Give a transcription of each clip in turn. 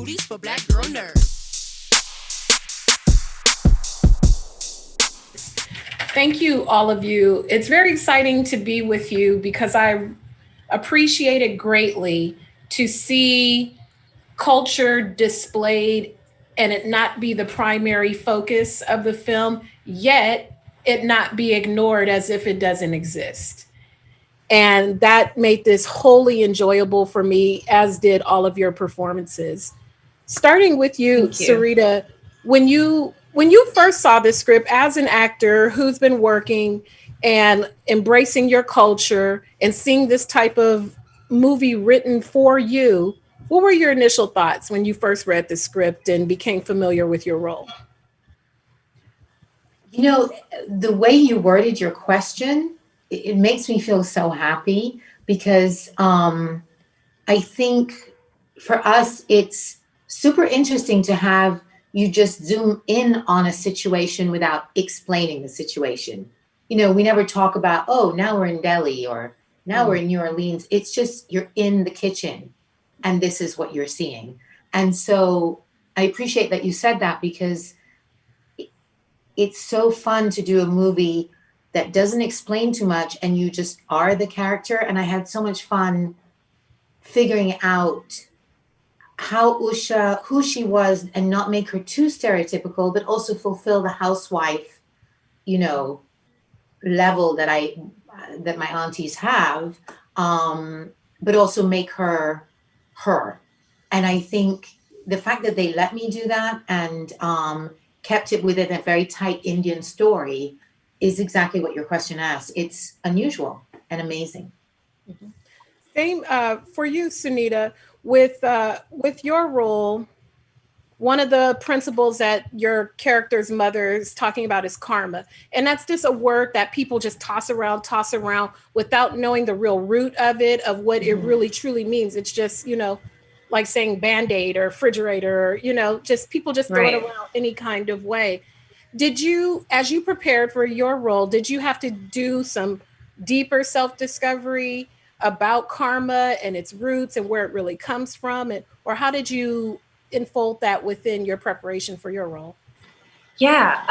booties for black girl nerds. Thank you, all of you. It's very exciting to be with you because I appreciate it greatly to see culture displayed and it not be the primary focus of the film, yet it not be ignored as if it doesn't exist. And that made this wholly enjoyable for me, as did all of your performances. Starting with you, Thank you. Sarita, when you first saw this script as an actor who's been working and embracing your culture and seeing this type of movie written for you, what were your initial thoughts when you first read the script and became familiar with your role? You know, the way you worded your question, it makes me feel so happy because I think for us, it's super interesting to have you just zoom in on a situation without explaining the situation. You know, we never talk about, oh, now we're in Delhi or now we're Mm, in New Orleans. It's just you're in the kitchen and this is what you're seeing. And so I appreciate that you said that because it's so fun to do a movie that doesn't explain too much and you just are the character. And I had so much fun figuring out how Usha, who she was, and not make her too stereotypical, but also fulfill the housewife, you know, level that my aunties have, but also make her her. And I think the fact that they let me do that and kept it within a very tight Indian story is exactly what your question asked. It's unusual and amazing. mhm. Same for you, Sunita. With your role, one of the principles that your character's mother is talking about is karma. And that's just a word that people just toss around without knowing the real root of it, of what it Mhm. really truly means. It's just, like saying band-aid or refrigerator, or, just people just throw it Right. around any kind of way. Did you, as you prepared for your role, did you have to do some deeper self-discovery about karma and its roots and where it really comes from? And or how did you unfold that within your preparation for your role? Yeah,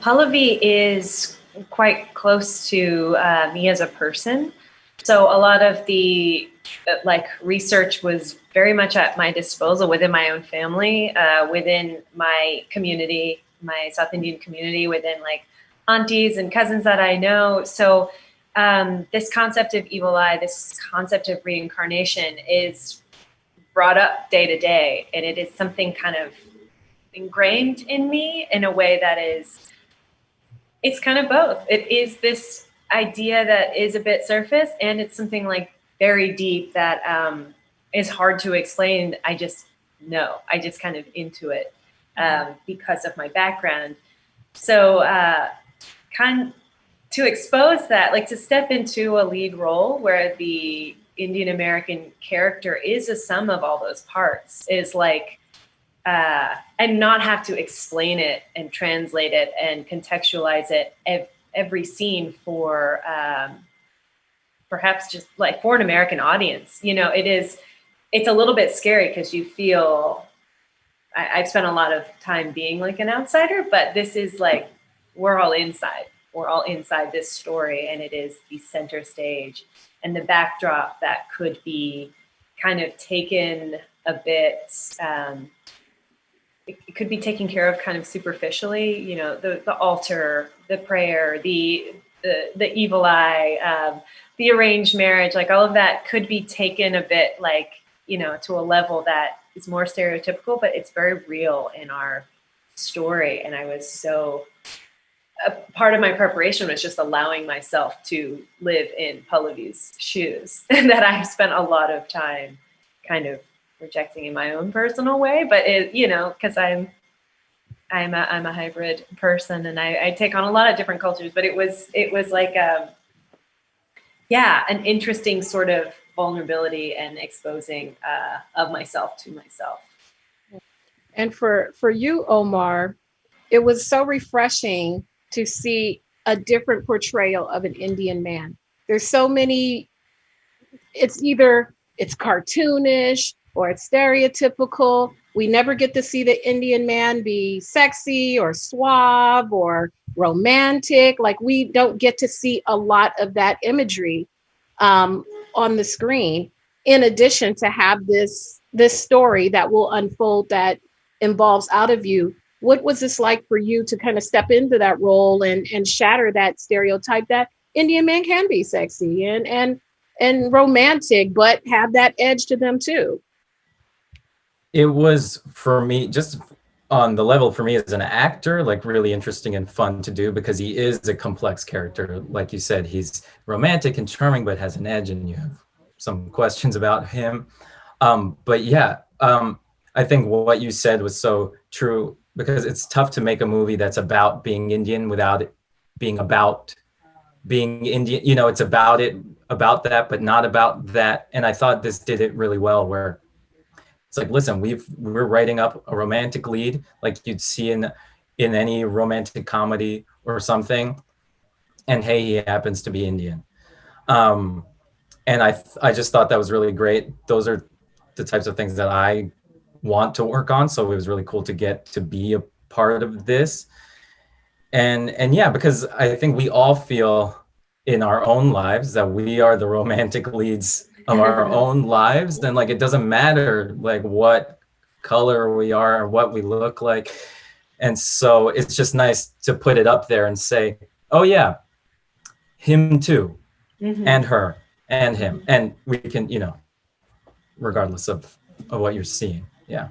Pallavi is quite close to me as a person. So a lot of the like research was very much at my disposal within my own family, within my community, my South Indian community, within like aunties and cousins that I know. So this concept of evil eye, this concept of reincarnation is brought up day to day, and it is something kind of ingrained in me in a way that is, it's kind of both. It is this idea that is a bit surface, and it's something like very deep that is hard to explain. I just know, I just kind of into it because of my background. So kind to expose that, like to step into a lead role where the Indian American character is a sum of all those parts is like and not have to explain it and translate it and contextualize it every scene for perhaps just like for an American audience. You know, it's a little bit scary because you feel I've spent a lot of time being like an outsider, but this is like we're all inside. We're all inside this story, and it is the center stage and the backdrop that could be kind of taken a bit. It could be taken care of kind of superficially, you know, the altar, the prayer, the evil eye, the arranged marriage, like all of that could be taken a bit like, you know, to a level that is more stereotypical, but it's very real in our story. And I was so, a part of my preparation was just allowing myself to live in Pallavi's shoes that I've spent a lot of time kind of rejecting in my own personal way, but it, you know, because I'm a hybrid person and I take on a lot of different cultures, but it was like yeah, an interesting sort of vulnerability and exposing of myself to myself. And for you, Omar, it was so refreshing to see a different portrayal of an Indian man. There's so many, it's either it's cartoonish or it's stereotypical, We never get to see the Indian man be sexy or suave or romantic. Like we don't get to see a lot of that imagery on the screen. In addition to have this story that will unfold that involves Out of You. What was this like for you to kind of step into that role and shatter that stereotype that Indian men can be sexy and romantic, but have that edge to them too? It was, for me, just on the level for me as an actor, like really interesting and fun to do, because he is a complex character. Like you said, he's romantic and charming, but has an edge, and you have some questions about him. But yeah, I think what you said was so true, because it's tough to make a movie that's about being Indian without it being about being Indian. You know, it's about that, but not about that. And I thought this did it really well, where it's like, listen, we're writing up a romantic lead like you'd see in any romantic comedy or something, and hey, he happens to be Indian. And I just thought that was really great. Those are the types of things that I want to work on. So it was really cool to get to be a part of this. And yeah, because I think we all feel in our own lives that we are the romantic leads of our own lives. Then like, it doesn't matter like what color we are or what we look like. And so it's just nice to put it up there and say, oh yeah, him too, and her and him. And we can, you know, regardless of what you're seeing. Yeah.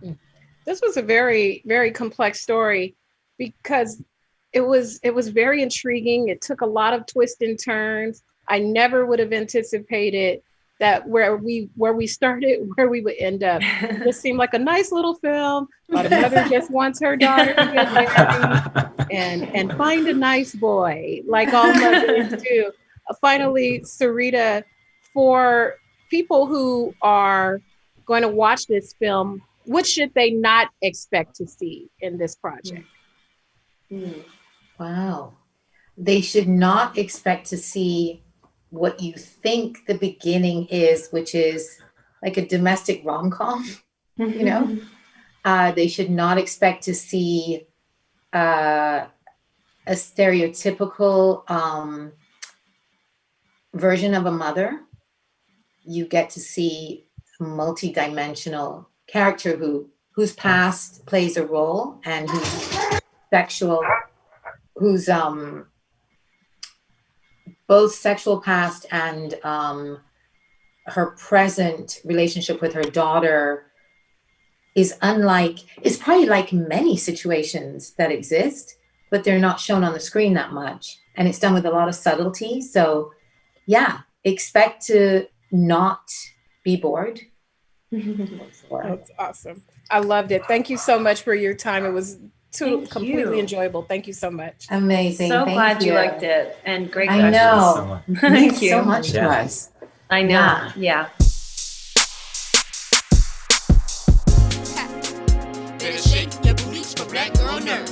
This was a very, very complex story because it was very intriguing. It took a lot of twists and turns. I never would have anticipated that where we started, where we would end up. This seemed like a nice little film about a mother just wants her daughter to get married and find a nice boy, like all mothers do. Finally, Sarita, for people who are going to watch this film, what should they not expect to see in this project? Wow. They should not expect to see what you think the beginning is, which is like a domestic rom-com, you know? They should not expect to see a stereotypical version of a mother. You get to see a multi-dimensional character whose past plays a role and whose both sexual past and her present relationship with her daughter is probably like many situations that exist, but they're not shown on the screen that much. And it's done with a lot of subtlety. So yeah, expect to not be bored. That's awesome. I loved it. Thank you so much for your time. It was completely enjoyable. Thank you so much. Amazing. So glad you liked it. And great I questions. know. Thank you So much to us. I know. Yeah. Better shake your booties for black girl nerves.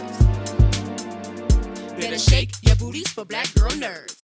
Better shake your booties for black girl nerves.